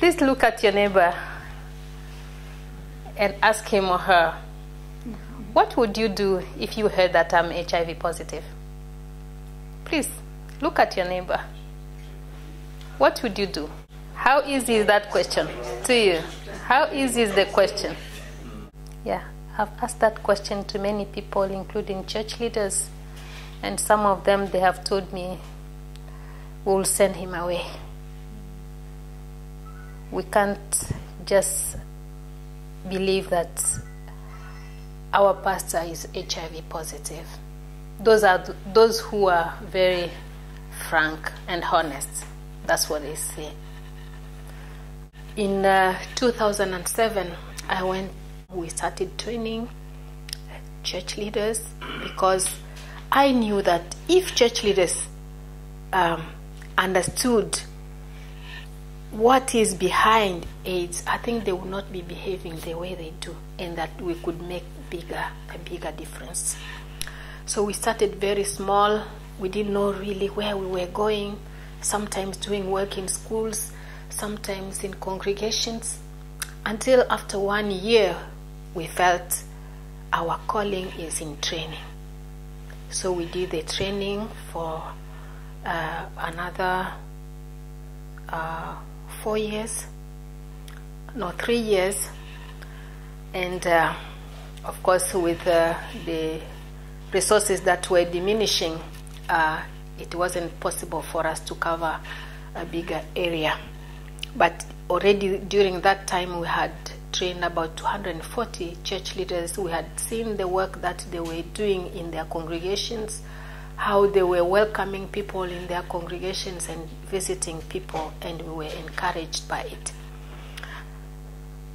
Please look at your neighbor and ask him or her, what would you do if you heard that I'm HIV positive? Please look at your neighbor. What would you do? How easy is that question to you? How easy is the question? Yeah, I've asked that question to many people, including church leaders, and some of them, they have told me, we'll send him away. We can't just believe that our pastor is HIV positive. Those are those who are very frank and honest. That's what they say. In 2007, we started training church leaders, because I knew that if church leaders understood what is behind AIDS, I think they would not be behaving the way they do, and that we could make a bigger difference. So we started very small. We didn't know really where we were going, sometimes doing work in schools, sometimes in congregations, until after 1 year we felt our calling is in training. So we did the training for another 3 years, and of course with the resources that were diminishing, it wasn't possible for us to cover a bigger area. But already during that time we had trained about 240 church leaders. We had seen the work that they were doing in their congregations, how they were welcoming people in their congregations and visiting people, and we were encouraged by it.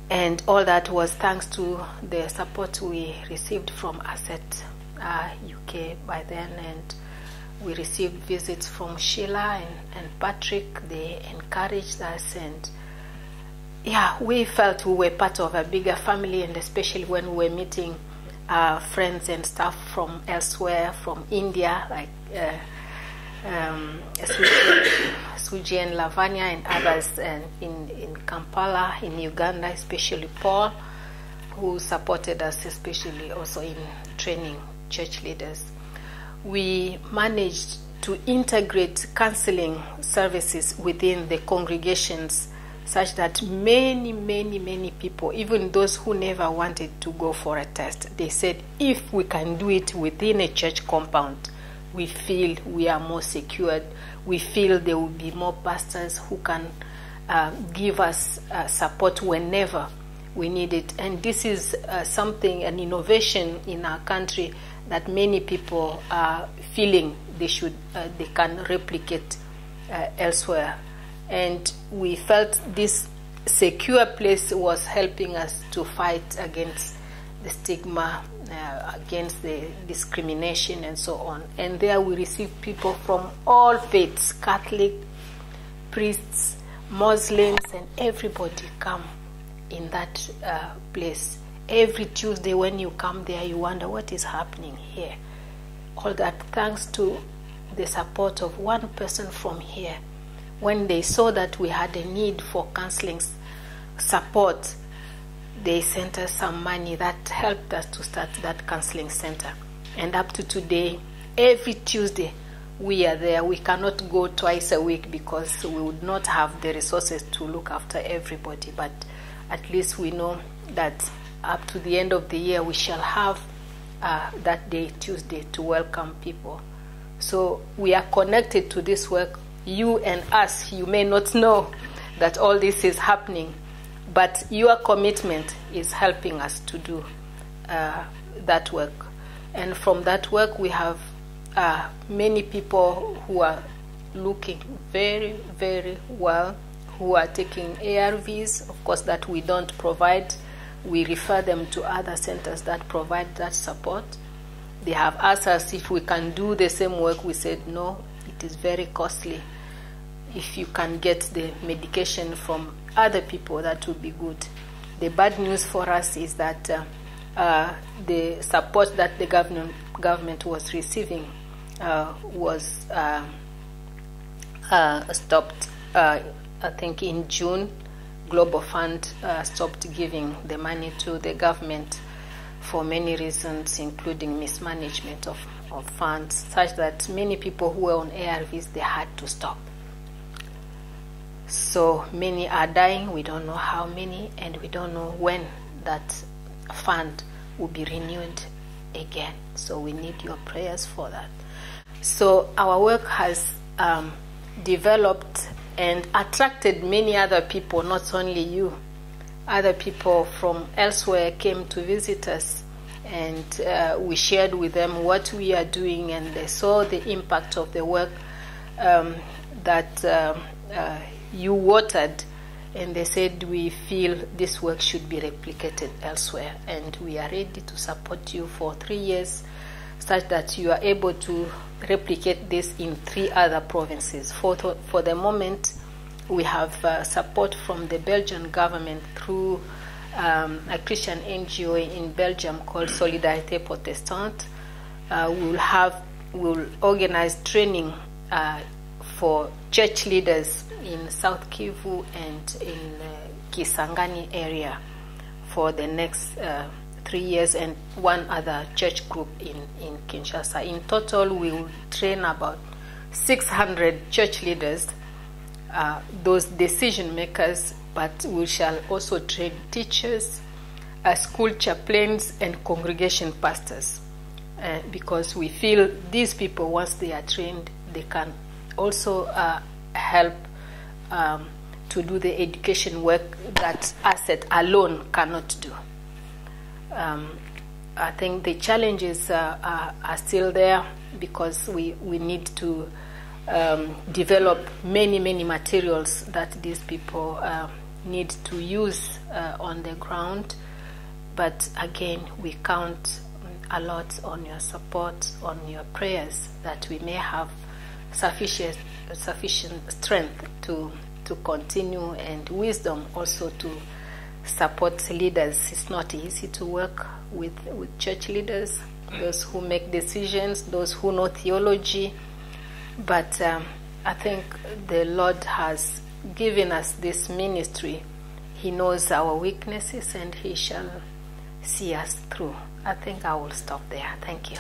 And all that was thanks to the support we received from ACET UK by then, and we received visits from Sheila and Patrick. They encouraged us, and yeah, we felt we were part of a bigger family, and especially when we were meeting friends and staff from elsewhere, from India, like Suji and Lavanya and others, and in Kampala, in Uganda, especially Paul, who supported us, especially also in training church leaders. We managed to integrate counseling services within the congregations, such that many people, even those who never wanted to go for a test, they said, if we can do it within a church compound, we feel we are more secured. We feel there will be more pastors who can give us support whenever we need it. And this is something, an innovation in our country, that many people are feeling they can replicate elsewhere. And we felt this secure place was helping us to fight against the stigma, against the discrimination and so on. And there we received people from all faiths, Catholic, priests, Muslims, and everybody come in that place. Every Tuesday when you come there, you wonder what is happening here. All that thanks to the support of one person from here. When they saw that we had a need for counseling support, they sent us some money that helped us to start that counseling center. And up to today, every Tuesday, we are there. We cannot go twice a week because we would not have the resources to look after everybody. But at least we know that up to the end of the year, we shall have that day, Tuesday, to welcome people. So we are connected to this work. You and us, you may not know that all this is happening, but your commitment is helping us to do that work. And from that work, we have many people who are looking very, very well, who are taking ARVs, of course, that we don't provide. We refer them to other centers that provide that support. They have asked us if we can do the same work. We said, no, it is very costly. If you can get the medication from other people, that would be good. The bad news for us is that the support that the government was receiving was stopped, I think, in June Global Fund stopped giving the money to the government for many reasons, including mismanagement of funds, such that many people who were on ARVs, they had to stop. So many are dying. We don't know how many, and we don't know when that fund will be renewed again. So we need your prayers for that. So our work has developed and attracted many other people, not only you. Other people from elsewhere came to visit us, and we shared with them what we are doing, and they saw the impact of the work that you watered, and they said, we feel this work should be replicated elsewhere, and we are ready to support you for 3 years such that you are able to replicate this in 3 other provinces. For the moment, we have support from the Belgian government through a Christian NGO in Belgium called Solidarité Protestante. We'll organize training for church leaders in South Kivu and in Kisangani area for the next 3 years, and 1 other church group in Kinshasa. In total, we will train about 600 church leaders, those decision makers, but we shall also train teachers, school chaplains, and congregation pastors, because we feel these people, once they are trained, they can also help to do the education work that ACET alone cannot do. I think the challenges are still there, because we need to develop many materials that these people need to use on the ground. But again, we count a lot on your support, on your prayers, that we may have sufficient strength to continue, and wisdom also to support leaders. It's not easy to work with church leaders, those who make decisions, those who know theology, but I think the Lord has given us this ministry. He knows our weaknesses, and He shall see us through. I think I will stop there. Thank you.